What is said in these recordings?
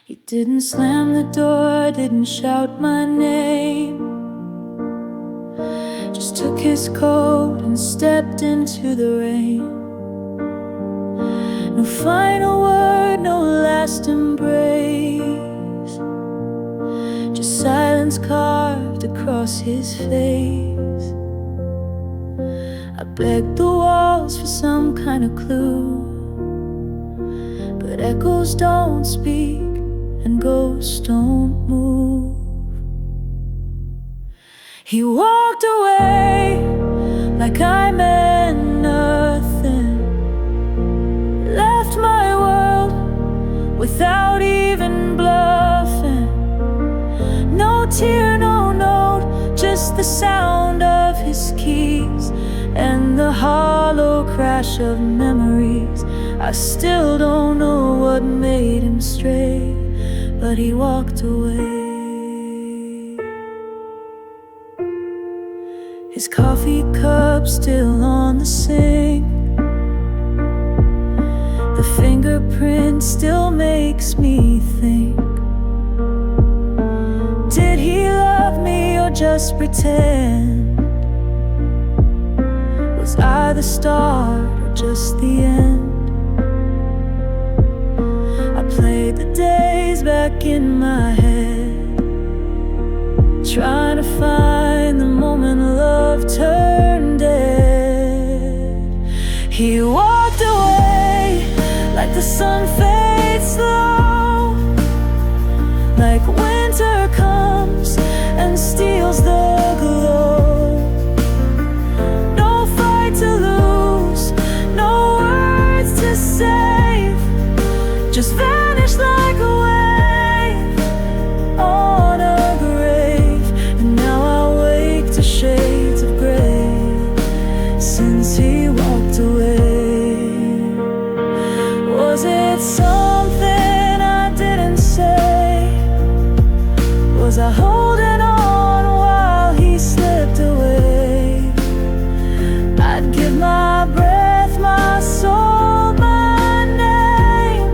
He didn't slam the door, didn't shout my name, just took his coat and stepped into the rain. No final word, no last embrace, just silence carved across his face. I begged the walls for some kind of clue, but echoes don't speak and ghosts don't move. He walked away like I meant nothing, left my world without even bluffing. No tear, no note, just the sound of his keys and the hollow crash of memories. I still don't know what made him stray, but he walked away. His coffee cup still on the sink, the fingerprint still makes me think. Did he love me or just pretend? Was I the start or just the end? I played the days back in my head, trying to find the moment love turned dead. He walked away like the sun fades slow, like winter comes and steals the glow. No fight to lose, no words to save, just vanish like a wave on a grave. And now I wake to shades of gray since he walked away. Was it something I didn't say? Was I holding on while he slipped away? I'd give my breath, my soul, my name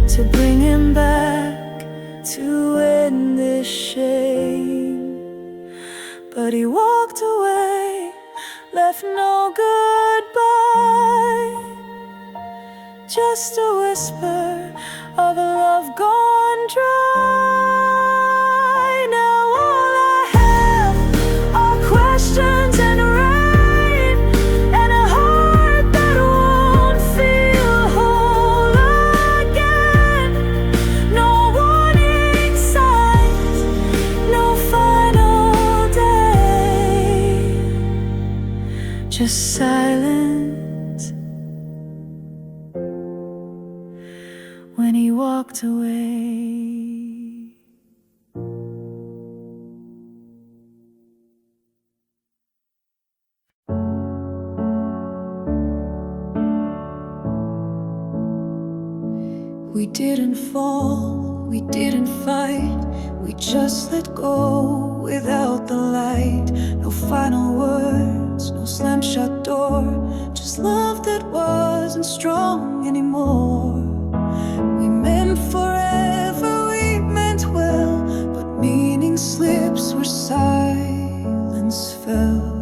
to bring him back, to end this shame. But he walked away, left no goodbye, just a whisper of a love gone dry. Now all I have are questions and rain, and a heart that won't feel whole again. No warning signs, no final day, just silence when he walked away. We didn't fall, we didn't fight, we just let go without the light. No final words, no slam shut door, just love that wasn't strong anymore. We meant forever, we meant well, but meaning slips where silence fell.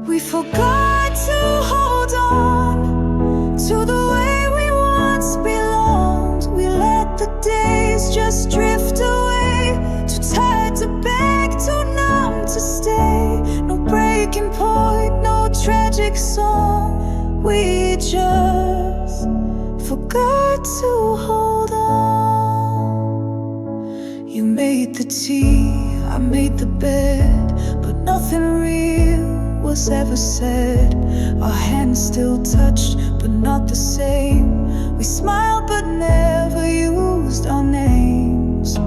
We forgot to hold on to the way we once belonged. We let the days just drift away, too tired to beg, too numb to stay. No breaking point, no tragic song, we just forgot to hold on. You made the tea, I made the bed, but nothing real was ever said. Our hands still touched, but not the same. We smiled but never used our names.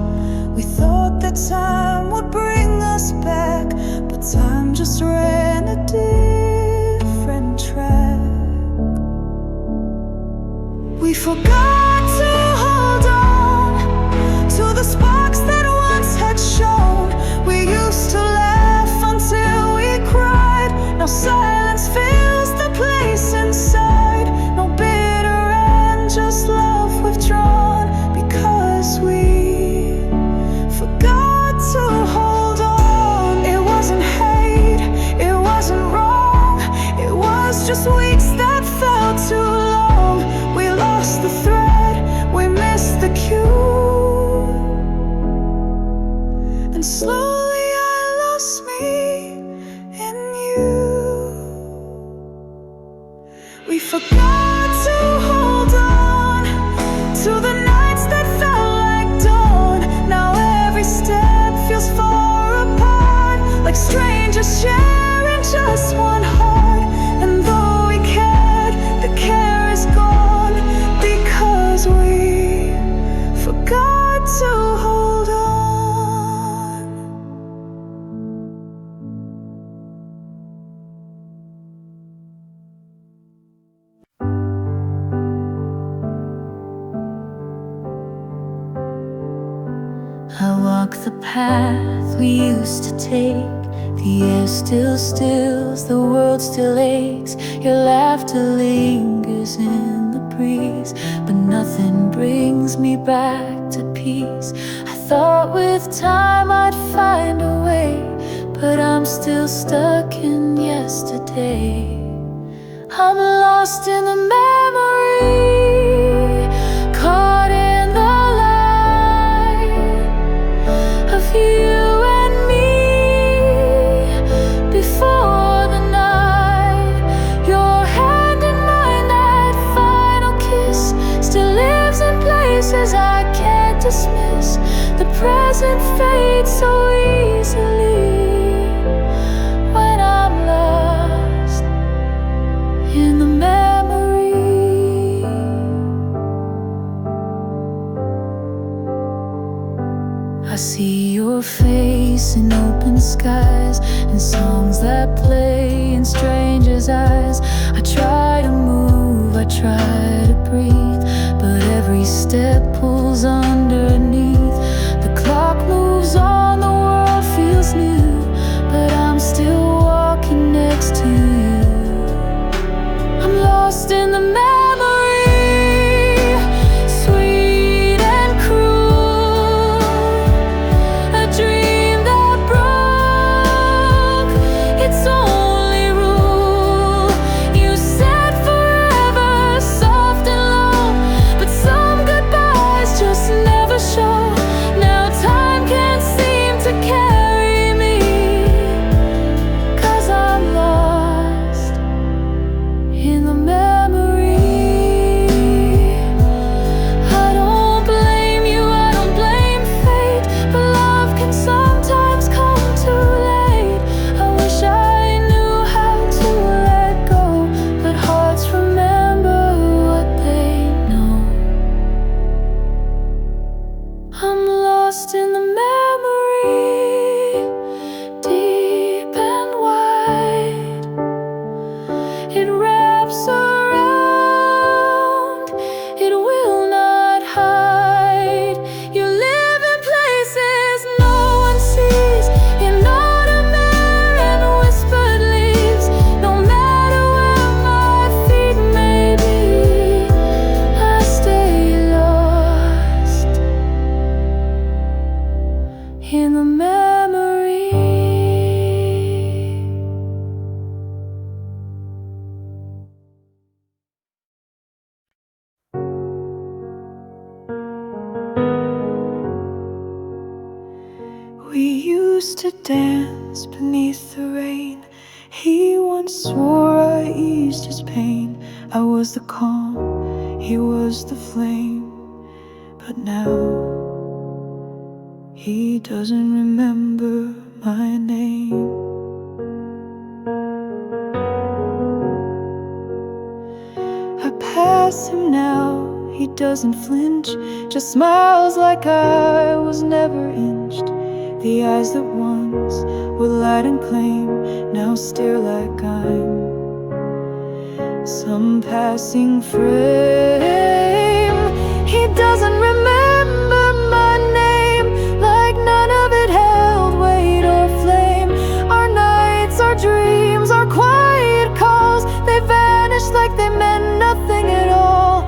We thought that time would bring us back, but time just ran a different track. We forgot to hold on to the sparks that once had shone. We used to laugh until we cried. Now silence fills the place inside. No bitter end, just love I walk the path we used to take. The air still stills, the world still aches. Your laughter lingers in the breeze, but nothing brings me back to peace. I thought with time I'd find a way, but I'm still stuck in yesterday. I'm lost in the memory, caught in the light of you and me before the night. Your hand in mine, that final kiss, still lives in places I can't dismiss. The present fades so easily when I'm lost in the memory. I see your face in open skies, and songs that play in strangers' eyes. I try to move, I try to breathe, but every step pulls underneath. The clock moves on, the world feels new, but I'm still walking next to you. I'm lost in the memory, sweet and cruel, a dream that broke its only rule. You said forever, soft and low, but some goodbyes just never show. Now time can't seem to carry me, 'cause I'm lost in the memory. I don't blame you, I don't blame fate, but love can sometimes come too late. I wish I knew how to let go, but hearts remember what they know. I'm lost in the memory, deep and wide. It wraps around, it will not hide. You live in places no one sees. You're not a mirror and whispered leaves. No matter where my feet may be, I stay lost in the memory. We used to dance beneath the rain. He once swore I eased his pain. I was the calm, he was the flame, but now he doesn't remember my name. I pass him now, he doesn't flinch, just smiles like I was never inched. The eyes that once were light and claim now stare like I'm some passing frame. He doesn't remember my name, like none of it held weight or flame. Our nights, our dreams, our quiet calls, they vanished like they meant nothing at all.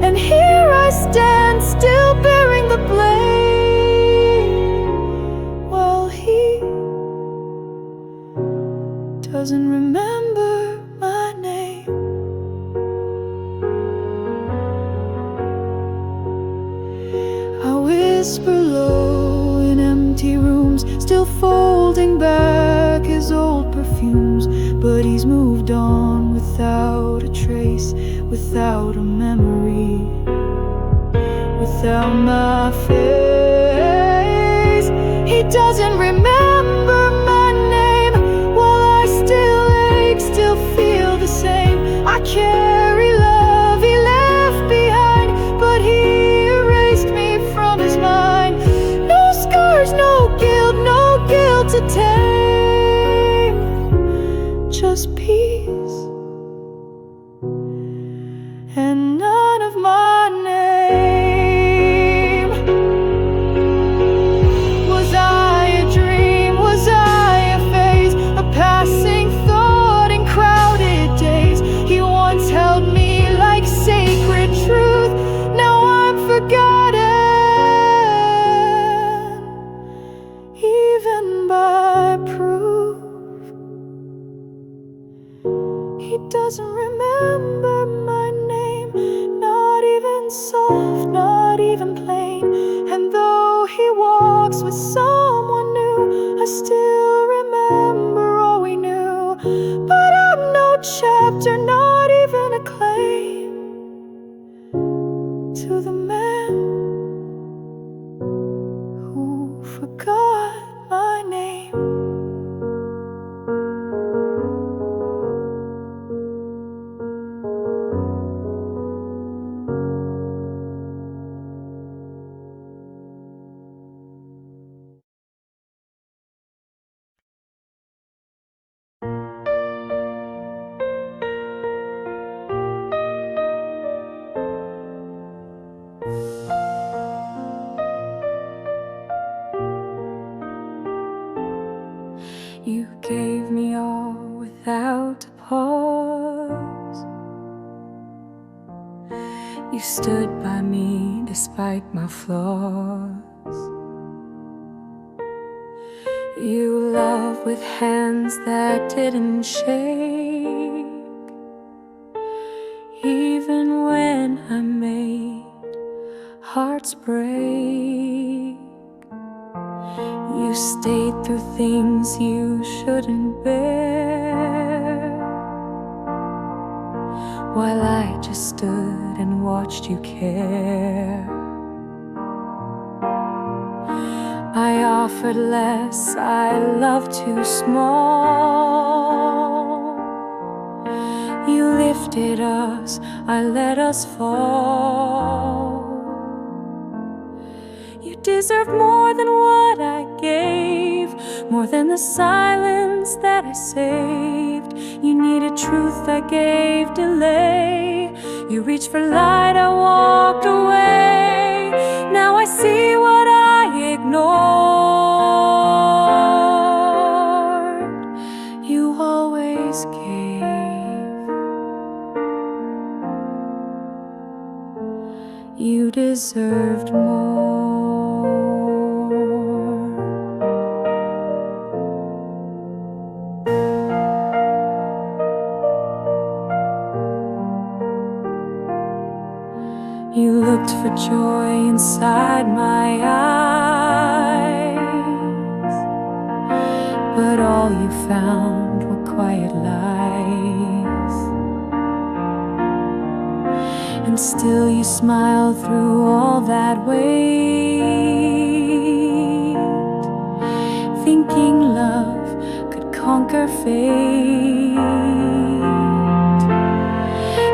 And here I stand, still bearing the blame, while he doesn't remember my name. I whisper low in empty rooms, still folding back his old perfumes. But he's moved on without a trace, without a memory, without my face. He doesn't remember my name, while I still ache, still feel the same. I carry love he left behind, but he erased me from his mind. No scars, no guilt to tame, just peace and none of my name. soft, not even plain. And though he walks with someone new, I still remember all we knew. But I'm no chapter, not even a claim to the man who forgot my name. You gave me all without a pause. You stood by me despite my flaws. You loved with hands that didn't shake, even when I made hearts break. You stayed through things you shouldn't bear, while I just stood and watched you care. I offered less, I loved too small. You lifted us, I let us fall. You deserved more than what I gave, more than the silence that I saved. You needed truth, I gave delay. You reached for light, I walked away. Now I see what I ignored. You always gave. You deserved more. You looked for joy inside my eyes, but all you found were quiet lies. And still you smiled through all that weight, thinking love could conquer fate.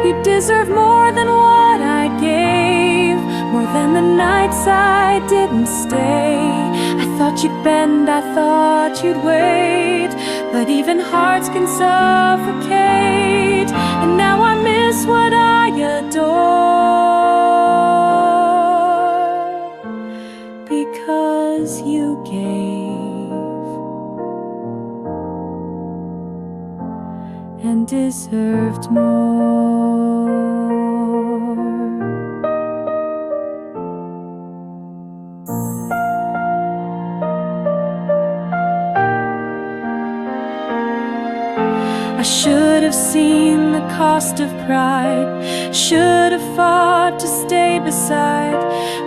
You deserve more than what I gave, more than the nights I didn't stay. I thought you'd bend, I thought you'd wait, but even hearts can suffocate. And now I miss what I adore, because you gave and deserved more. I should have seen the cost of pride, should have fought to stay beside,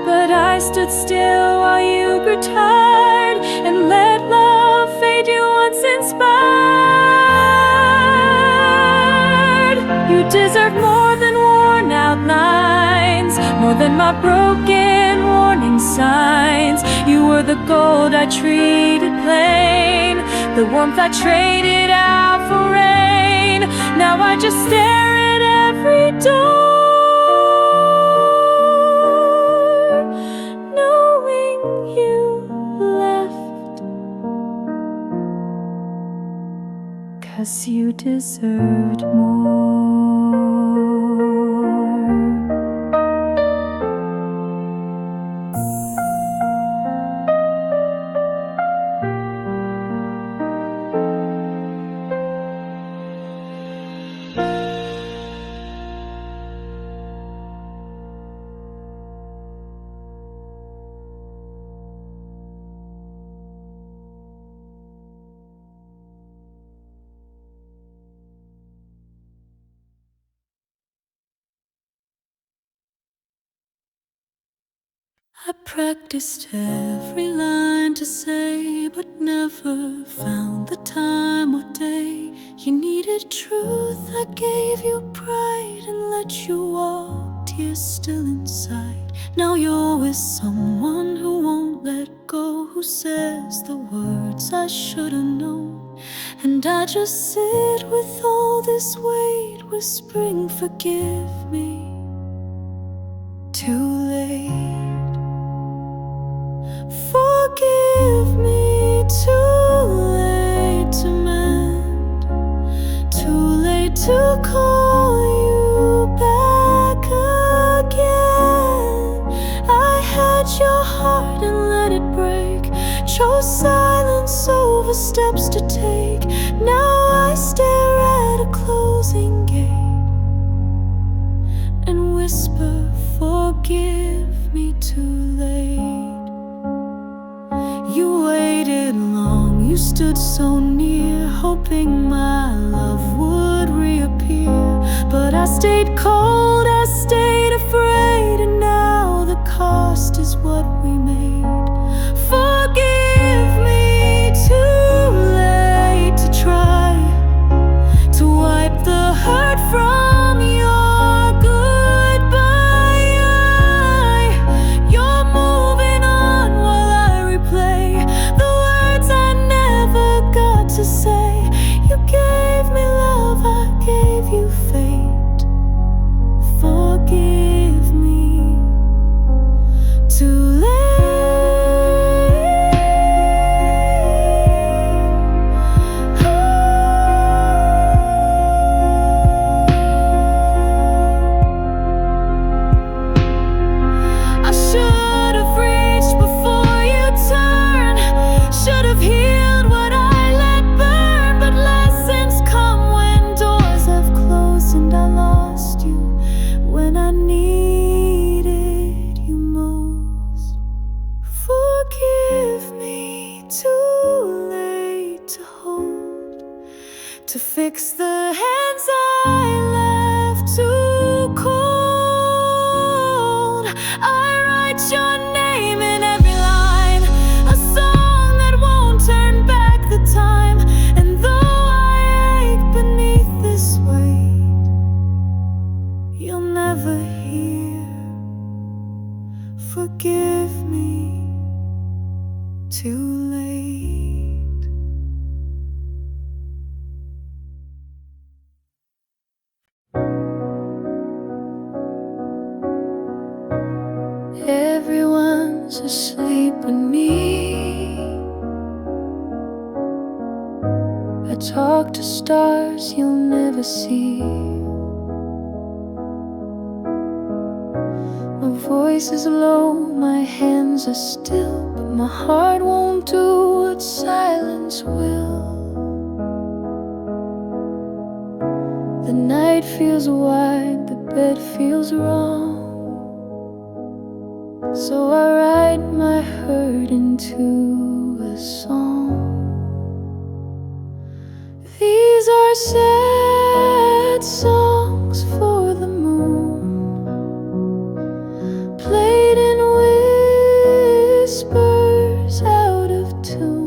but I stood still while you grew tired and let love fade you once inspired. You deserve more than worn out lines, more than my broken warning signs. You were the gold I treated plain, the warmth I traded out for rain. Now I just stare at every door, knowing you left, 'cause you deserved more. I practiced every line to say, but never found the time or day. You needed truth, I gave you pride and let you walk, tears still inside. Now you're with someone who won't let go, who says the words I should've known. And I just sit with all this weight, whispering, forgive me. Too late. Forgive me, too late to mend, too late to call you back again. I had your heart and let it break, chose silence over steps to take. Now I stare at a closing gate and whisper, forgive me, too late. You waited long, you stood so near, hoping my love would reappear. But I stayed cold, I stayed afraid, and now the cost is what we made. Forgive me, too late to try to wipe the hurt from your goodbye. You're moving on while I replay the words I never got to say. You gave me love, I gave you fate. Forgive me, too late. I should have reached before you turned, should have healed what I let burn. But lessons come when doors have closed, and I lost you when I needed you most. Forgive me, too late to hold, to fix the hands I left too cold. I write your name in every line, a song that won't turn back the time. And though I ache beneath this weight, you'll never hear. Forgive me, too late. Everyone's asleep but me. I talk to stars you'll never see. My voice is low, my hands are still, but my heart won't do what silence will. The night feels wide, the bed feels wrong. So I write my hurt into a song. These are sad songs for the moon, played in whispers out of tune.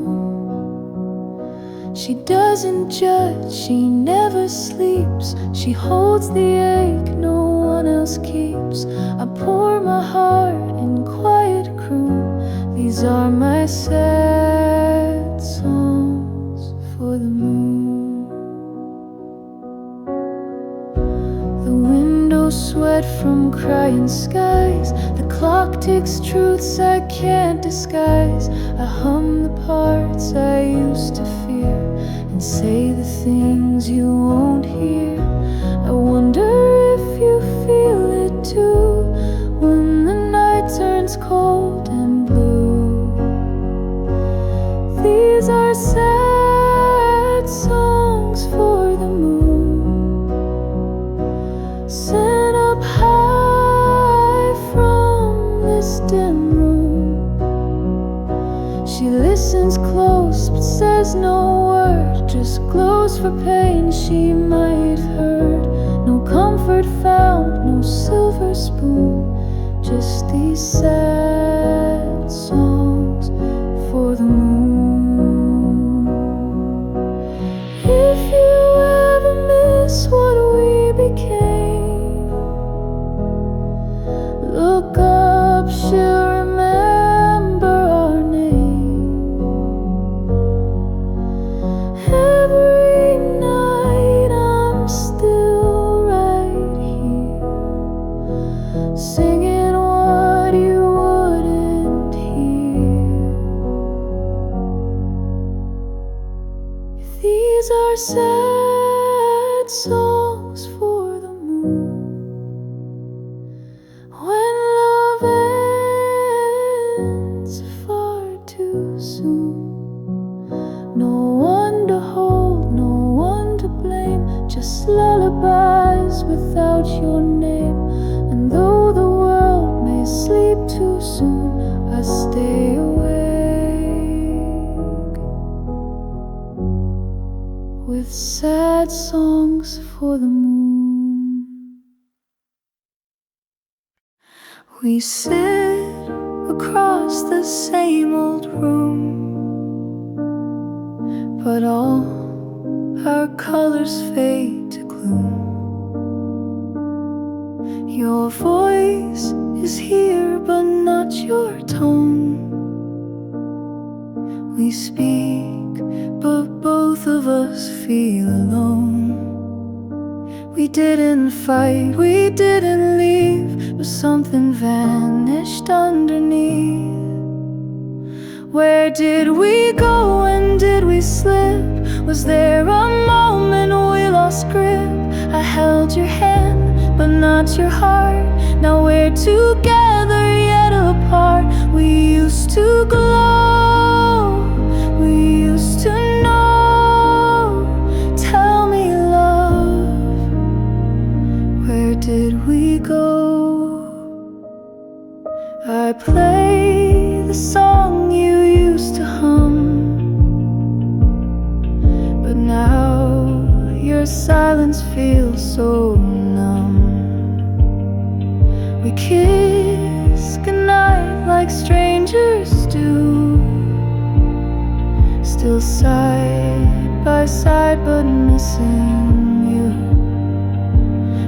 She doesn't judge, she never sleeps. She holds the ache no one else keeps. I pour my heart in quiet croon. These are my sad songs for the moon. The windows sweat from crying skies. The clock ticks truths I can't disguise. I hum the parts I used to fear and say the things you won't hear. I wonder if you feel it too, when the night turns cold and blue. These are sad songs for the moon, sent up high from this dim room. She listens close but says no word, just glows for pain she might have heard. No comfort found, no silver spoon, just these sad songs for the moon. If you ever miss what we became, look up, she'll remember our name. Every night I'm still right here, singing what you wouldn't hear. If these are sad songs for the moon, when love ends far too soon, no one to hold, no one to blame, just lullabies without your name. And though the world may sleep too soon, I stay awake with sad songs for the moon. We sit across the same old room, but all our colors fade to gloom. Your voice is here, but not your tone. We speak, but both of us feel alone. We didn't fight, we didn't leave, but something vanished underneath. Where did we go and did we slip? Was there a moment we lost grip? I held your hand, but not your heart. Now we're together yet apart. We used to glow, we used to know. Tell me, love, where did we go? I play the song you used to hum, but now your silence feels so numb. We kiss goodnight like strangers do, still side by side but missing you.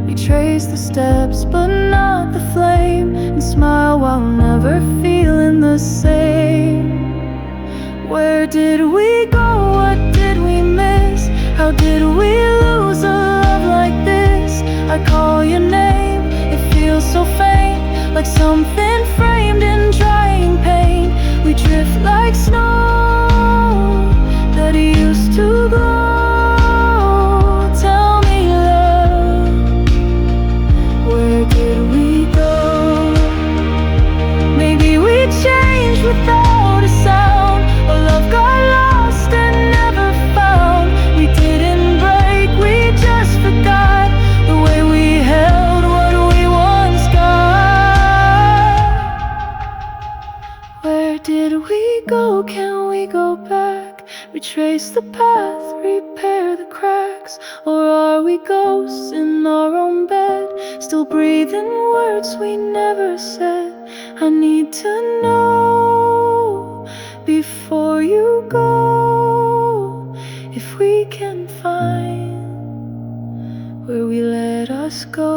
We trace the steps but not the flame, and smile while never feeling the same. Where did we go? What did we miss? How did we lose a love like this? I call your name, it feels so faint, like something framed in drying pain. We drift like snow that used to glow. Tell me, love, where did we go? Maybe we changed without a sound, or love got lost and never found. We didn't break, we just forgot the way we held what we once got. Where did we go? Can we go back? Retrace the path, repair the cracks? Or are we ghosts in our own bed, still breathing words we never said? I need to know before you go if we can find where we let us go.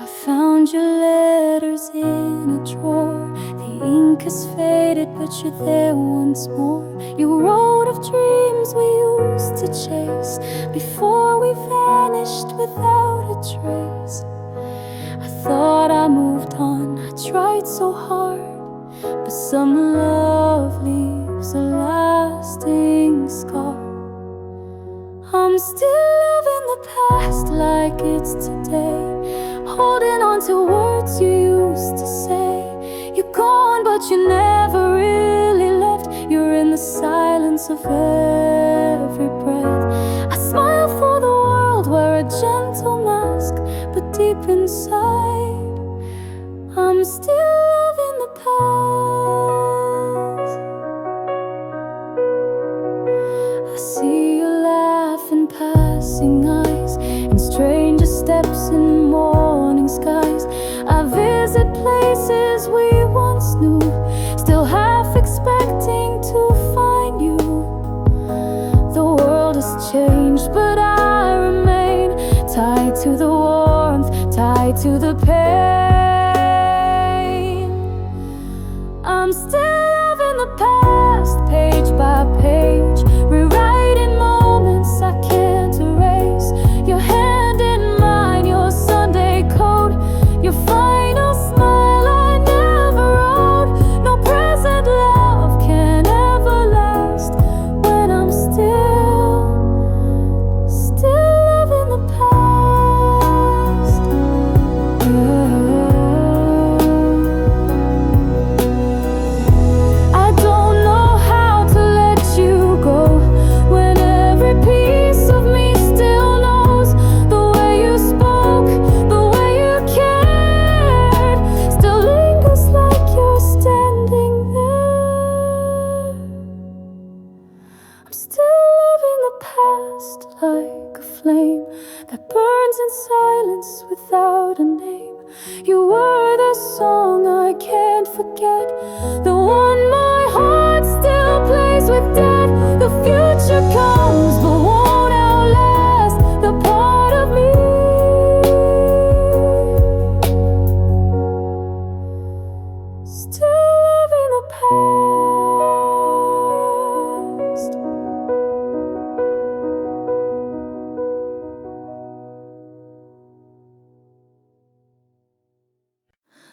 I found your letters in a drawer. The ink has faded, but you're there once more. You wrote of dreams we used to chase before we vanished without a trace. thought I moved on. I tried so hard, but some love leaves a lasting scar. I'm still loving the past like it's today, holding on to words you used to say. You're gone, but you never really left. You're in the silence of every breath. I smile for the world, wear a gentle mask, but deep inside, I'm still loving the past. I see you laughing, passing eyes, and stranger steps in morning skies. I visit places we once knew, still half expecting to find you. The world has changed, but I remain tied to the warmth, tied to the pain. I'm still loving the past, page by page, rewriting moments I can't erase. Your hand in mine, your Sunday coat, your final smile I never wrote. No present love can ever last when I'm still loving the past. I don't know how to let you go when every piece of me still knows the way you spoke, the way you cared, still lingers like you're standing there. I'm still loving the past like a flame that burns in silence without a name. You were the song I can't forget, the one my heart still plays with death. The future comes but won't outlast the part of me. Still loving the past.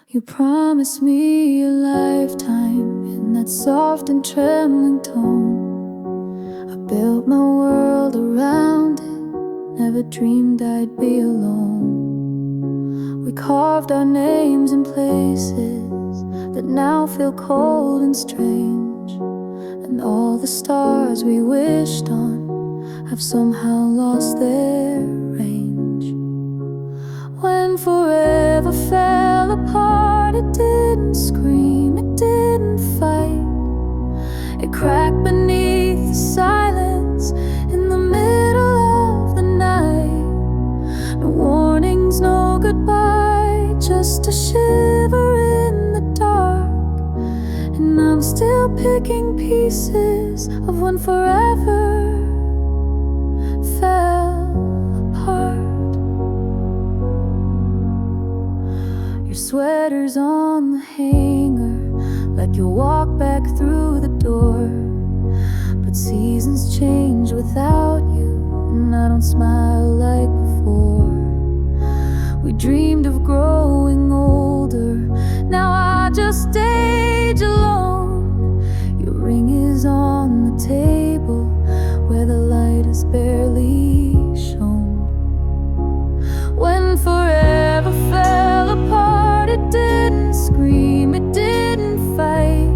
You promised me a lifetime in that soft and trembling tone. I built my world around it, never dreamed I'd be alone. We carved our names in places that now feel cold and strange, and all the stars we wished on have somehow lost their range. When forever fell apart, it didn't scream, it didn't fight. It cracked beneath the silence in the middle of the night. No warnings, no goodbye, just a shiver in the dark. And I'm still picking pieces of when forever fell apart. Your sweater's on the hanger, like you walk back through the door. But seasons change without you, and I don't smile like before. We dreamed of growing older, now I just age alone. Your ring is on the table where the light has barely shone. When forever fell apart, it didn't scream, it didn't fight.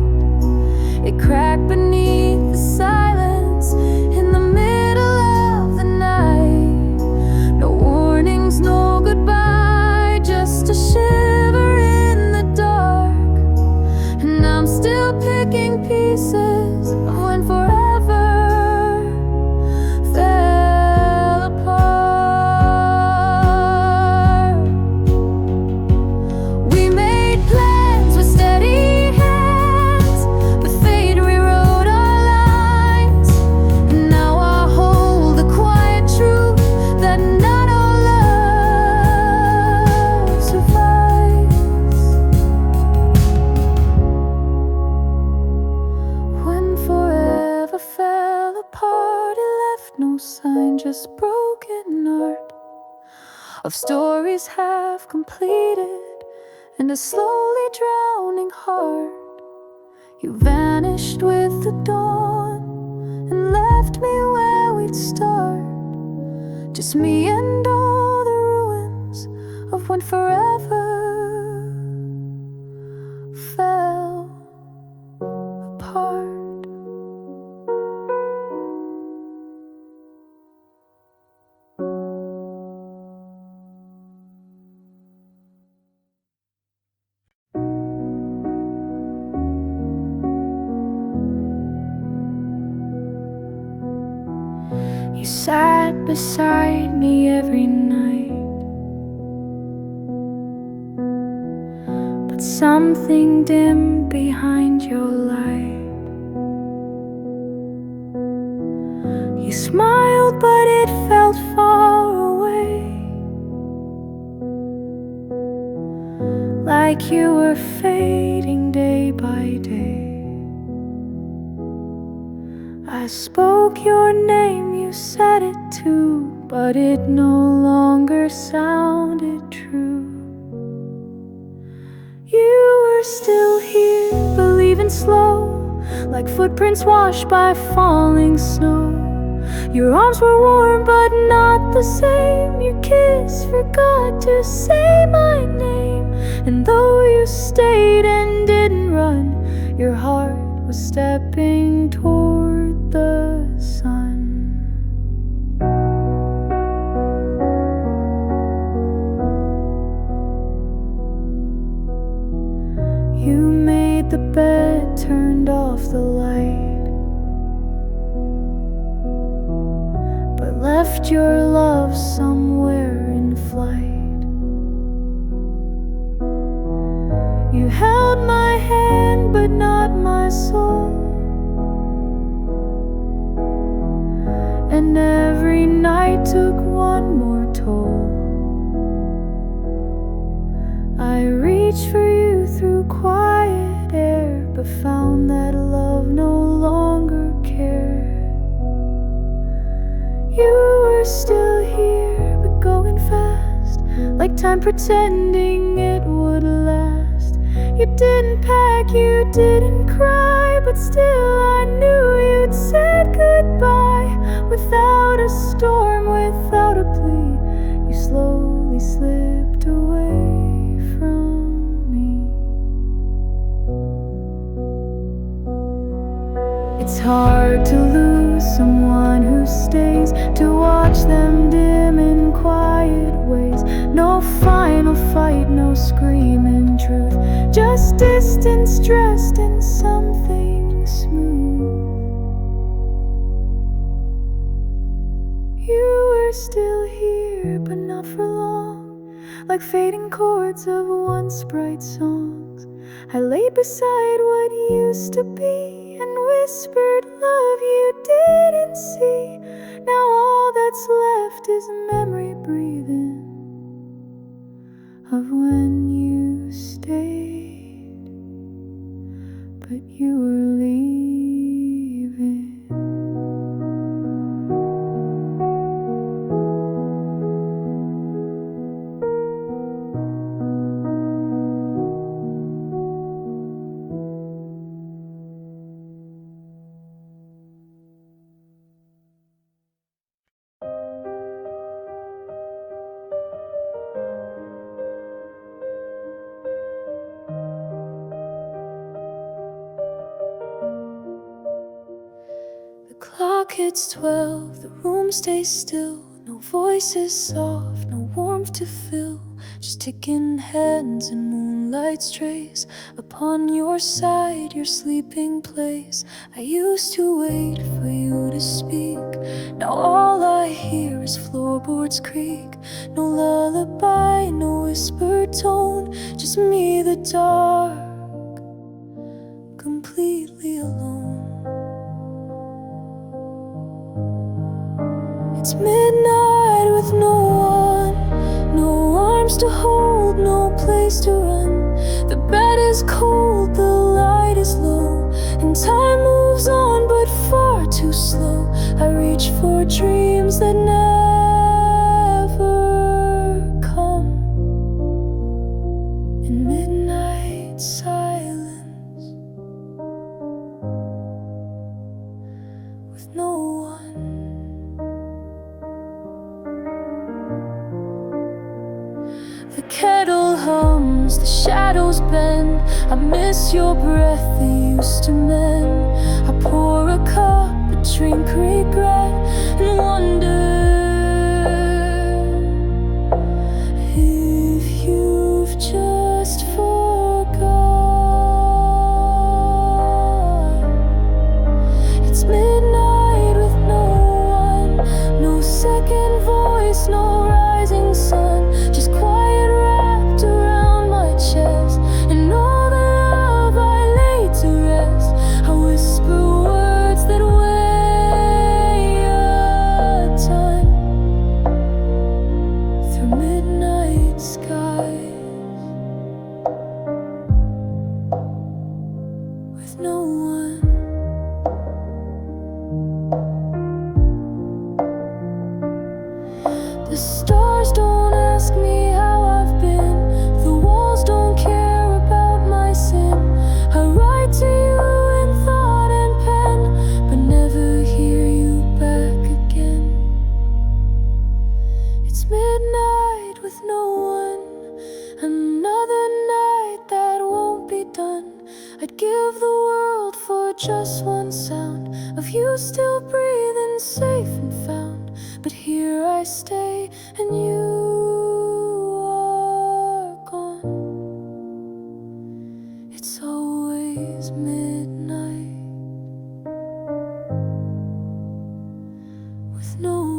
It cracked beneath the silence in the middle of the night. No warnings, no goodbye, just a shiver in the dark. And I'm still picking pieces of when forever fell of stories half completed, and a slowly drowning heart. You vanished with the dawn and left me where we'd start, just me and all the ruins of when forever fell apart. You sat beside me every night, but something dimmed behind your light. You smiled, but it felt far away, like you were fading day by day. I spoke your name, you said it too, but it no longer sounded true. You were still here, believing slow, like footprints washed by falling snow. Your arms were warm, but not the same. Your kiss forgot to say my name. And though you stayed and didn't run, your heart was stepping toward the sun. You made the bed, turned off the light, but left your love somewhere in flight. You held my hand, but not my soul, and every night took one more toll. I reached for you through quiet air, but found that love no longer cared. You were still here, but going fast, like time pretending it would last. You didn't pack, you didn't cry, but still I knew you'd said goodbye. Without a storm, without a plea, you slowly slipped away from me. It's hard to lose someone who stays, to watch them dim in quiet ways. No final fight, no screaming truth, just distance dressed in something smooth. You were still here, but not for long, like fading chords of once bright songs. I lay beside what used to be and whispered love you didn't see. Now all that's left is memory breathing of when you stayed, but you were leaving. Clock hits 12, the room stays still. No voices soft, no warmth to fill, just ticking hands and moonlight's trace upon your side, your sleeping place. I used to wait for you to speak. Now all I hear is floorboards creak. No lullaby, no whispered tone, just me, the dark, completely alone. It's midnight with no one, no arms to hold, no place to run. The bed is cold, the light is low, and time moves on but far too slow. I reach for dreams that never The kettle hums, the shadows bend. I miss your breath that used to mend. I pour a cup, a drink regret, and wonder if you've just forgot. It's midnight with no one, no second voice, no rising sun, just quiet wrapped around my chest. And all the love I laid to rest, I whisper words that weigh a ton through midnight skies with no one. The stars don't ask me how I've been, the walls don't care about my sin. I write to you in thought and pen, but never hear you back again. It's midnight with no one, another night that won't be done. I'd give the world for just one sound of you still breathing, safe and found. But here I stay and you are gone. It's always midnight with no one.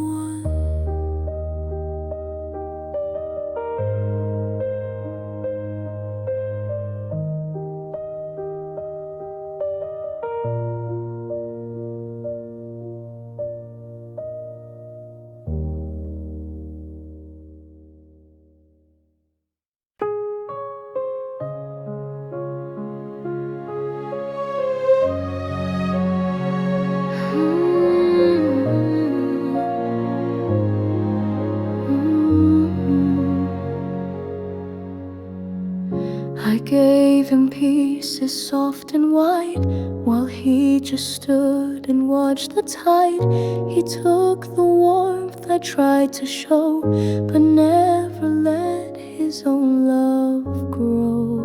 I gave him pieces soft and white, while he just stood and watched the tide. He took the warmth I tried to show, but never let his own love grow.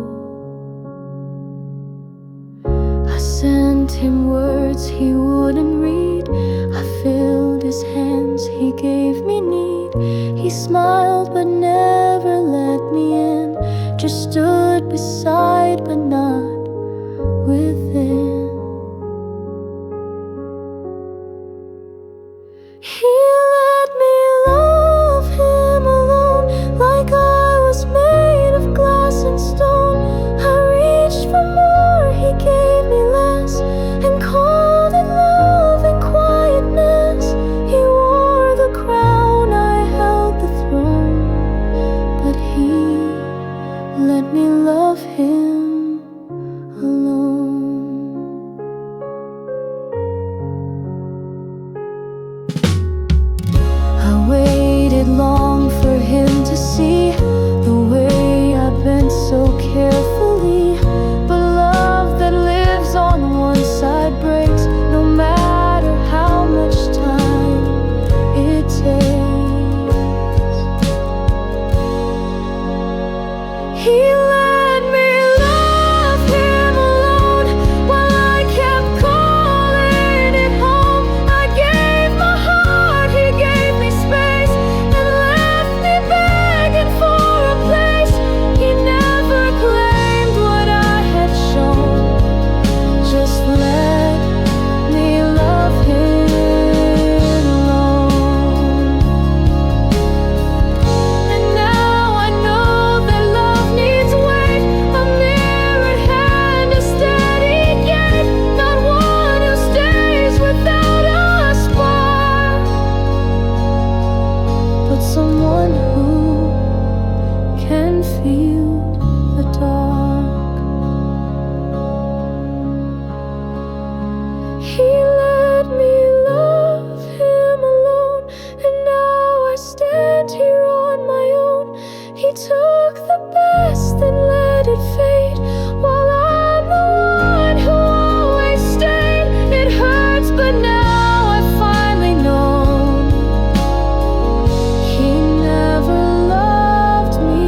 I sent him words he wouldn't read, I filled his hands, he gave me need. He smiled but never let me in, just stood beside but not within. He let me love him alone, like I was made of glass and stone. I reached for more, he gave me less, and called it love and quietness. He wore the crown, I held the throne, but he let me love him alone. I waited long for him to see the way I bent so carefully. But love that lives on one side breaks, no matter how much time it takes. He let me love him alone, while I kept calling it home. I gave my heart, he gave me space, and left me begging for a place. He never claimed what I had shown, just let me love him alone. And now I know that love needs weight, a mirrored hand, a steady gate, not one who stays without a spark, but someone who can feel the dark. He let me love him alone, and now I stand here on my own. He took the best and let it fade, while I'm the one who always stayed. It hurts, but now I finally know he never loved me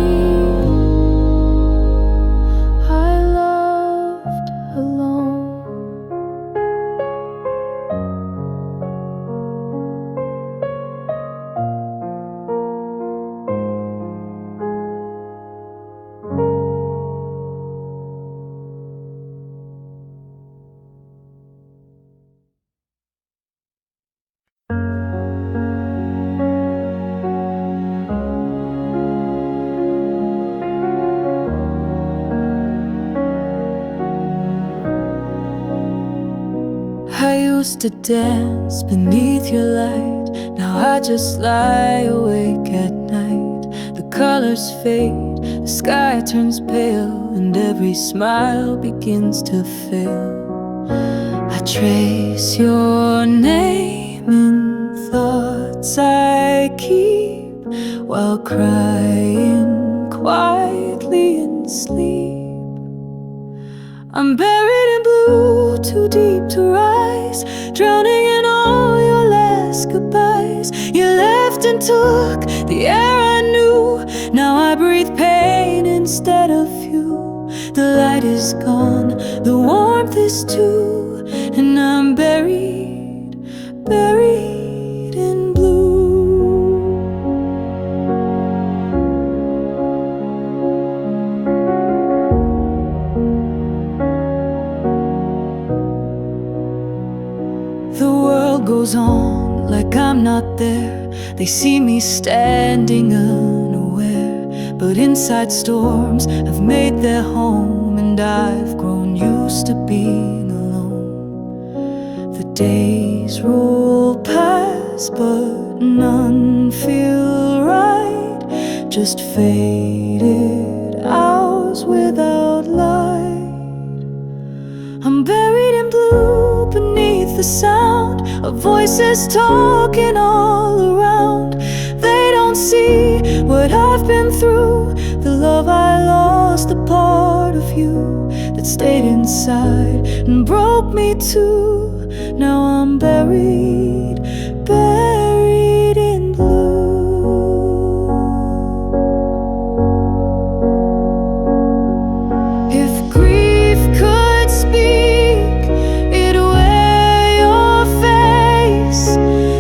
used to dance beneath your light. Now I just lie awake at night. The colors fade, the sky turns pale, and every smile begins to fail. I trace your name in thoughts I keep while crying quietly in sleep. I'm buried in blue, too deep to rise, drowning in all your last goodbyes. You left and took the air I knew. Now I breathe pain instead of you. The light is gone, the warmth is too, and I'm buried, buried in blue. The world goes on like I'm not there. They see me standing unaware, but inside storms have made their home, and I've grown used to being alone. The days roll past, but none feel right. Just faded hours without light. I'm buried in blue beneath the sound of voices talking all around. They don't see what I've been through, the love I lost, the part of you that stayed inside and broke me too. Now I'm buried, buried in blue. If grief could speak, it'd wear your face,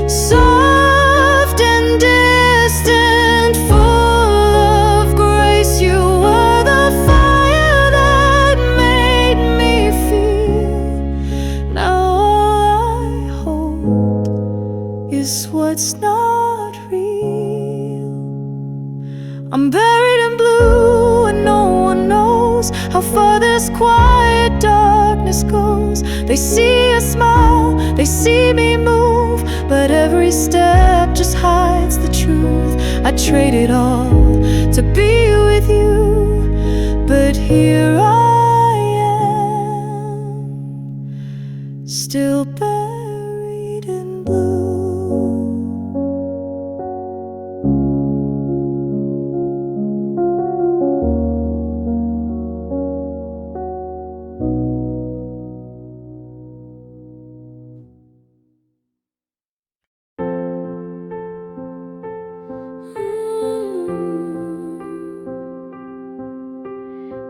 soft and distant, full of grace. You were the fire that made me feel. Now all I hold is what's not real. I'm buried in blue and no one knows how far this quiet darkness goes. They see a smile, they see me move, but every step just hides the truth. I trade it all to be with you, but here I am, still buried in blue.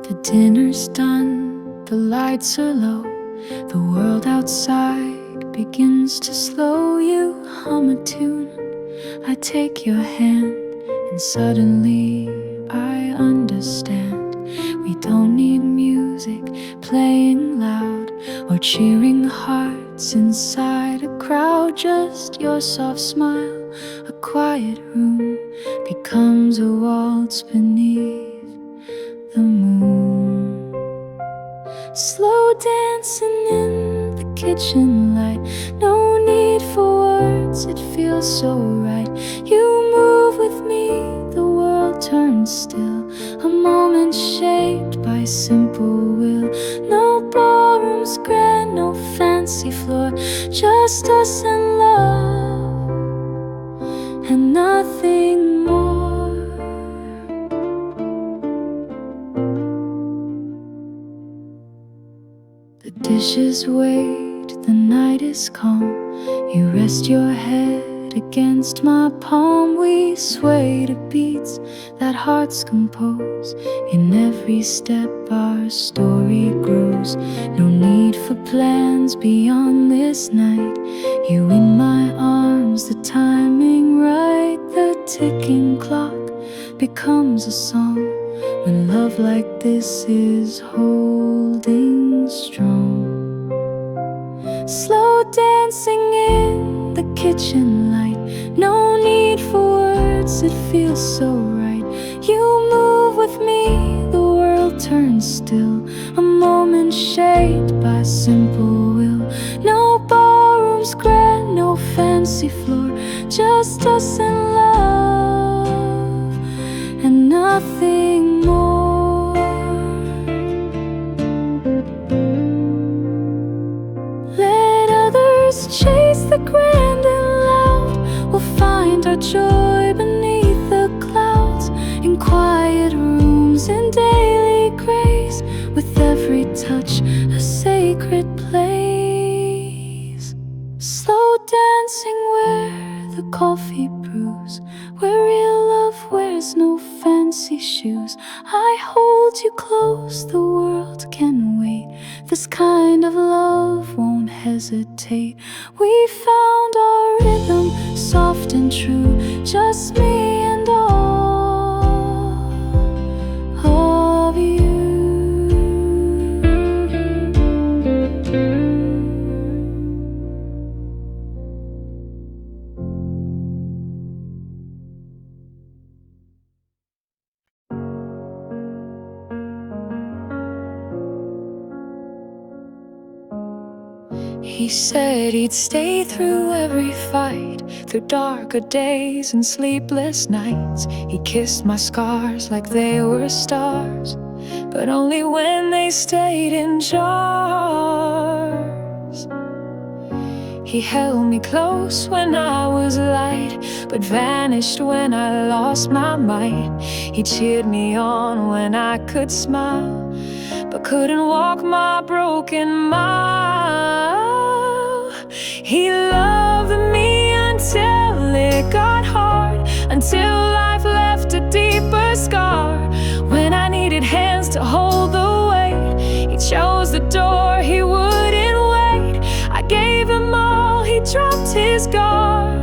The dinner's done, the lights are low, the world outside begins to slow. You hum a tune, I take your hand, and suddenly I understand. We don't need music playing loud or cheering hearts inside a crowd. Just your soft smile, a quiet room becomes a waltz beneath the moon. Slow dancing in the kitchen light, no need for words, it feels so right. You move with me, the world turns still, a moment shaped by simple will. No ballroom's grand, no fancy floor, just us and love, and nothing more. The dishes wait, the night is calm. You rest your head against my palm. We sway to beats that hearts compose. In every step our story grows. No need for plans beyond this night. You in my arms, the timing right. The ticking clock becomes a song when love like this is holding strong. Slow dancing in the kitchen light, no need for words, it feels so right. You move with me, the world turns still, a moment shaped by simple will. No ballroom just us in love and nothing more. Let others chase the grand and loud. We'll find our joy beneath the clouds, in quiet rooms, in daily grace, with every touch a sacred place. Slow dancing where the coffee brews, where real love wears no fancy shoes. I hold you close, the world can wait. This kind of love won't hesitate. We found our rhythm, soft and true, just me and all of you. He said he'd stay through every fight, through darker days and sleepless nights. He kissed my scars like they were stars, but only when they stayed in jars. He held me close when I was light, but vanished when I lost my might. He cheered me on when I could smile, but couldn't walk my broken mile. He loved me until it got hard, until life left a deeper scar. When I needed hands to hold the weight, he chose the door, he wouldn't wait. I gave him all, he dropped his guard.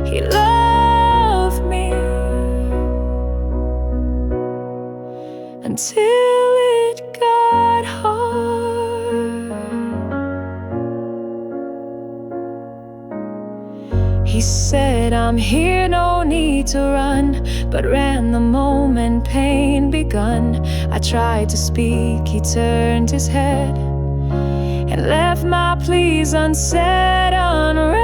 He loved me until it got hard. He said, I'm here, no need to run, but ran the moment pain begun. I tried to speak, he turned his head and left my pleas unsaid, unread.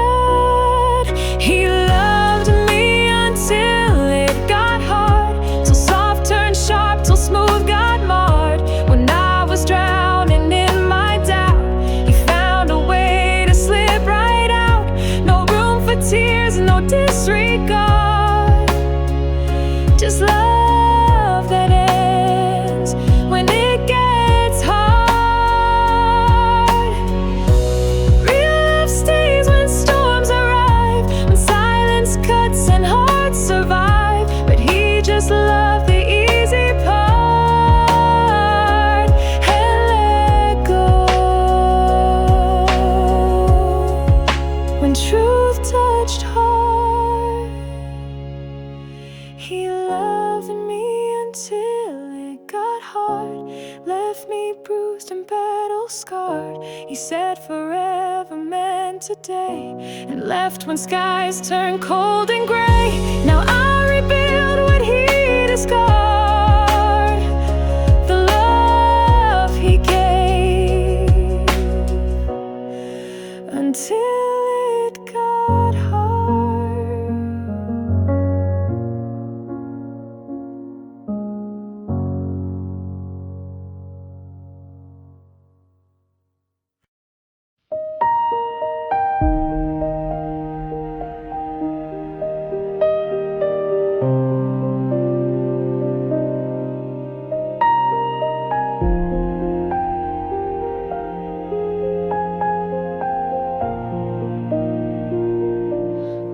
He loved me until it got hard, till soft turned sharp, till smooth got marred. When I was drowning in my doubt, he found a way to slip right out. No room for tears, no disregard, just love that ends when it gets hard. Real love stays when storms arrive, when silence cuts and hearts survive. But he just loved the easy part and let go. When truth touched heart, he loved me until it got hard, left me bruised and battle scarred. He said forever meant today, and left when skies turned cold and gray. Now I rebuild what he discarded, the love he gave, until it got hard.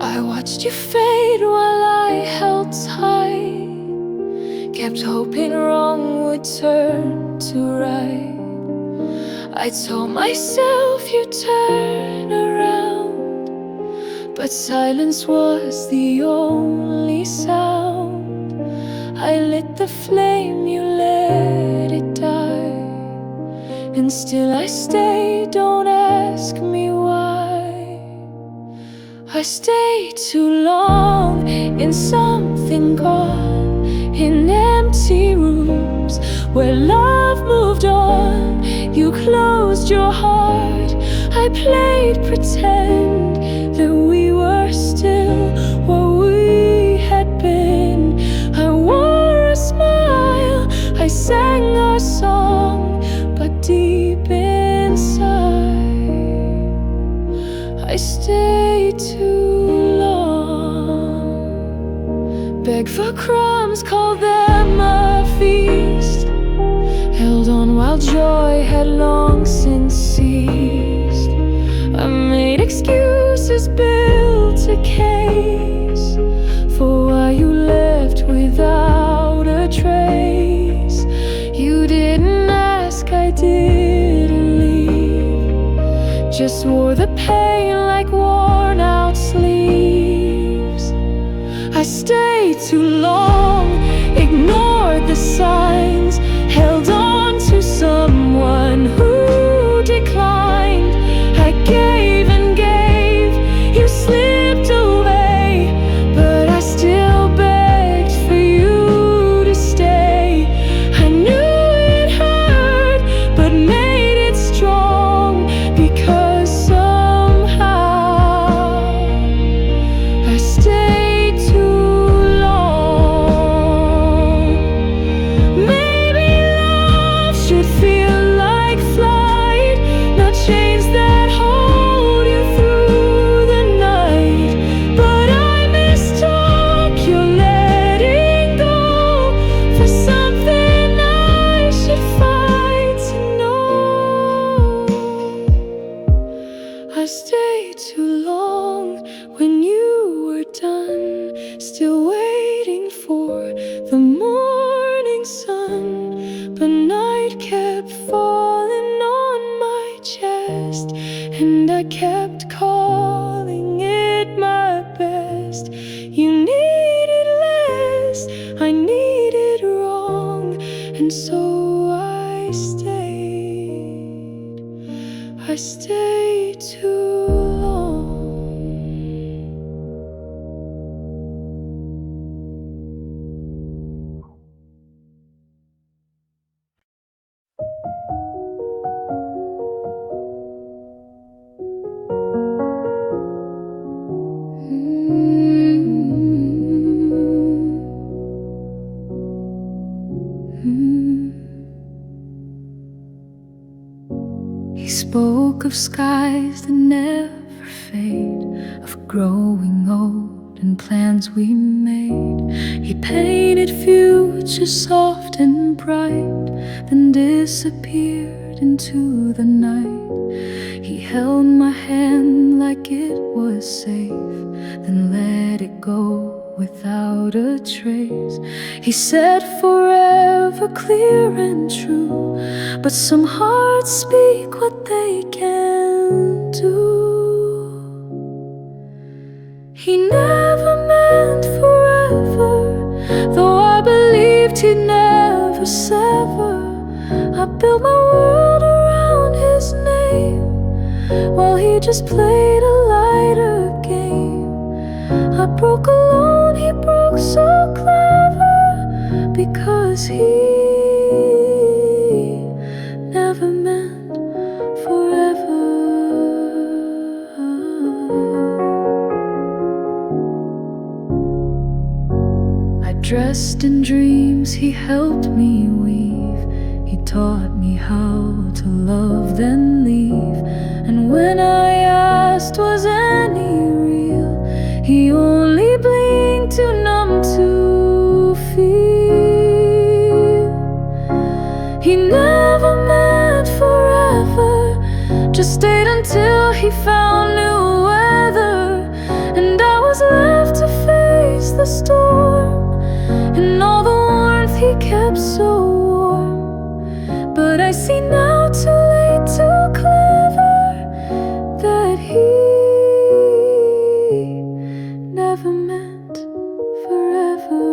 I watched you fade while I held tight, kept hoping wrong would turn to right. I told myself you'd turn around, but silence was the only sound. I lit the flame, you let it die, and still I stay, don't ask me why. I stayed too long in something gone, in empty rooms where love moved on. You closed your heart, I played pretend, that we were still what we had been. I wore a smile, I sang our song, but deep inside I stayed too long. Begged for crumbs, called them a feast, held on while joy had long since ceased. I made excuses, built a case for why you left without a trace. You didn't ask, I didn't leave, just wore the pain like worn out sleeves. I stayed too long, ignored the signs, held on to someone who declined. I gave and gave, you slipped away, but I still begged for you to stay. I knew it hurt, but made it strong, because somehow I stayed too long. Maybe love should feel like flight, not chains that hold you through the night. But I mistook your letting go for something I should fight to know. I stayed too long when you were done, still waiting for the morning sun. But night kept falling on my chest, and I kept calling it my best. You needed less, I needed wrong, and so I stayed too long. He spoke of skies that never fade, of growing old and plans we made. He painted futures soft and bright, then disappeared into the night. He held my hand like it was safe, then let it go without a trace. He said forever, clear and true, but some hearts speak what they can do. He never meant forever, though I believed he'd never sever. I built my world around his name, while he just played a lighter game. I broke alone, he broke so clever, because he never meant forever. I dressed in dreams, he helped me weave. He taught me how to love then leave. And when I asked was any real, he only blinked too numb to feel. He never meant forever, just stayed until he found new weather. And I was left to face the storm, and all the warmth he kept so warm. But I see now, too late, too clever, that he never meant forever.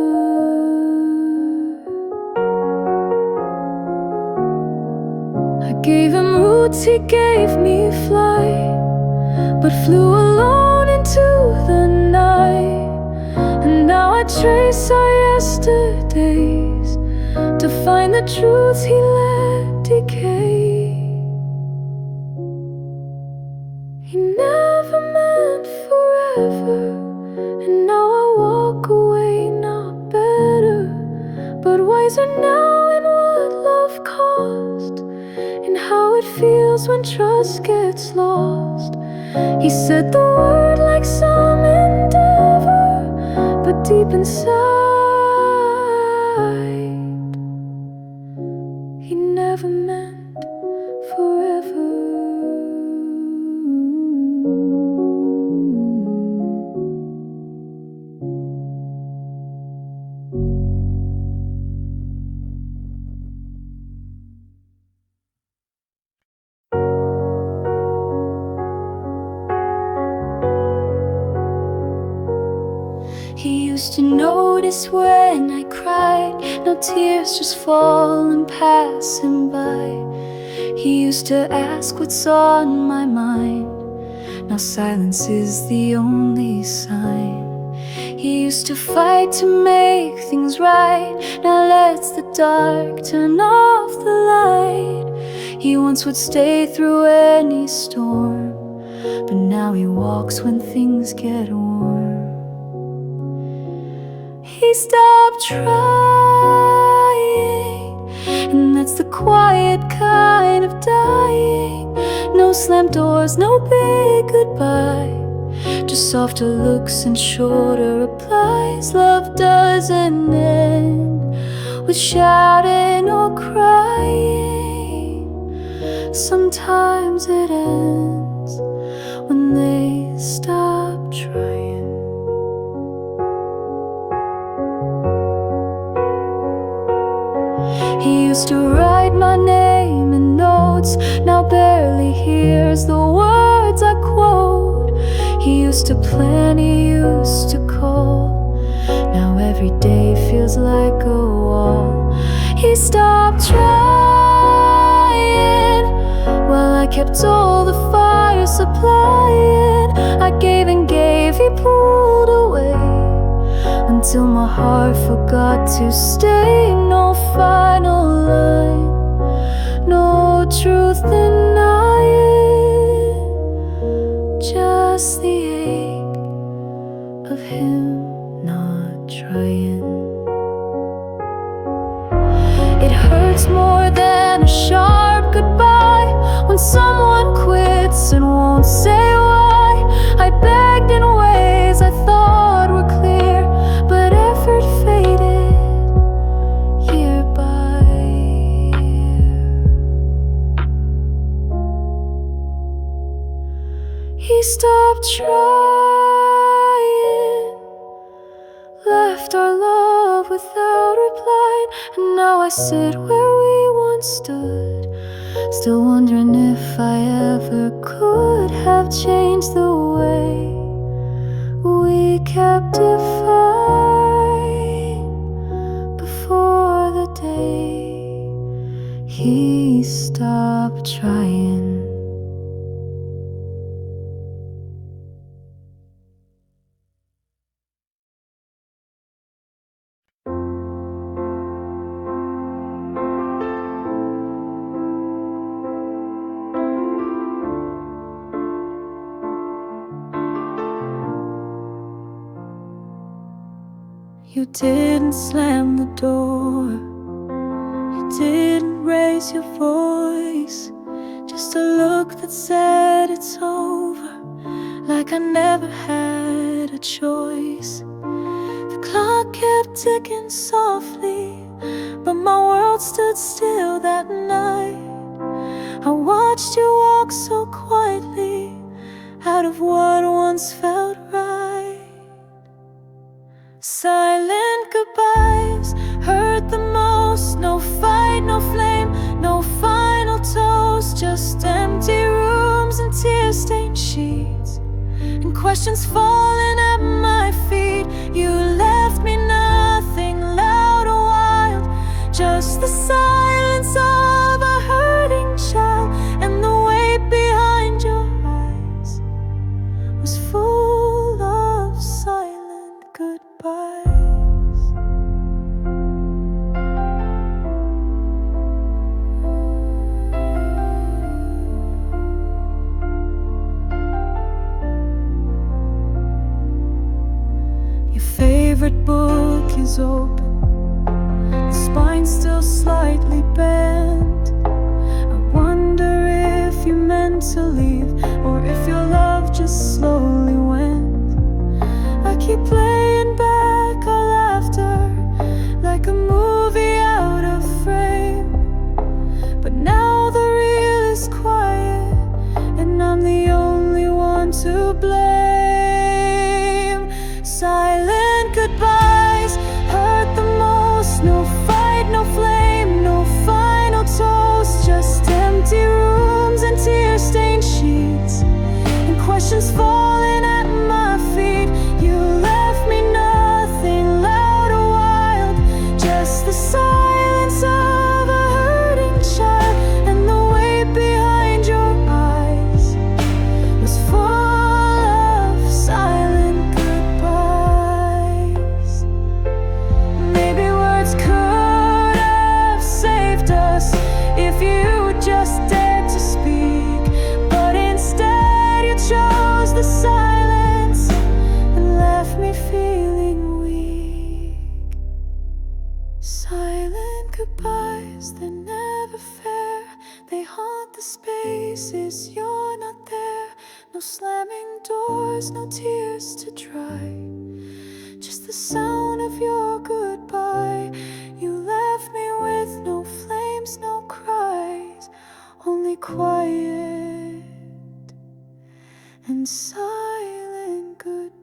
I gave him roots, he gave me flight, but flew alone into the night. And now I trace our yesterdays to find the truths he let decay. He never meant for days are now and what love cost, and how it feels when trust gets lost. He said the word like some endeavor, but deep inside he never meant forever. He used to notice when I cried, no tears just falling, passing by. He used to ask what's on my mind, now silence is the only sign. He used to fight to make things right, now lets the dark turn off the light. He once would stay through any storm, but now he walks when things get warm. He stopped trying, and that's the quiet kind of dying. No slammed doors, no big goodbye, just softer looks and shorter replies. Love doesn't end with shouting or crying. Sometimes it ends when they stop trying. He used to write my name in notes, now barely hears the words I quote. He used to plan, he used to call, now every day feels like a wall. He stopped trying, while I kept all the fire supplying. I gave and gave, he pulled away, until my heart forgot to stay. No final line, no truth denying, just the ache of him not trying. It hurts more than a sharp goodbye when someone quits and won't say why. I begged in ways I thought were clear, but effort faded year by year. He stopped trying, left our love without reply, and now I sit where we once stood, still wondering if I ever could have changed the way we kept defying before the day he stopped trying. You didn't slam the door, you didn't raise your voice, just a look that said it's over, like I never had a choice. The clock kept ticking softly, but my world stood still that night. I watched you walk so quietly out of what once felt right. Silent goodbyes hurt the most. No fight, no flame, no final toast, just empty rooms and tear-stained sheets, and questions falling at my feet. You left me nothing loud or wild, just the silence of a hurting child, and the weight behind your eyes was full of silent goodbyes. want to leave, or if your love just slowly went. I keep playing back our laughter like a movie out of frame, but now the reel is quiet and I'm the only one to blame. Silent goodbyes hurt the most. No fight, no flame, no final toast, just empty rooms and tear-stained sheets and questions falling at my feet. You left me nothing loud or wild, just the silence of a hurting child, and the weight behind your eyes was full of silent goodbyes. Maybe words could have saved us if you just dared to speak, but instead you chose the silence and left me feeling weak. Silent goodbyes, they're never fair. They haunt the spaces you're not there. No slamming doors, no tears to dry, just the sound of your goodbye. You left me with no flames, no cries, only quiet and silent goodbye.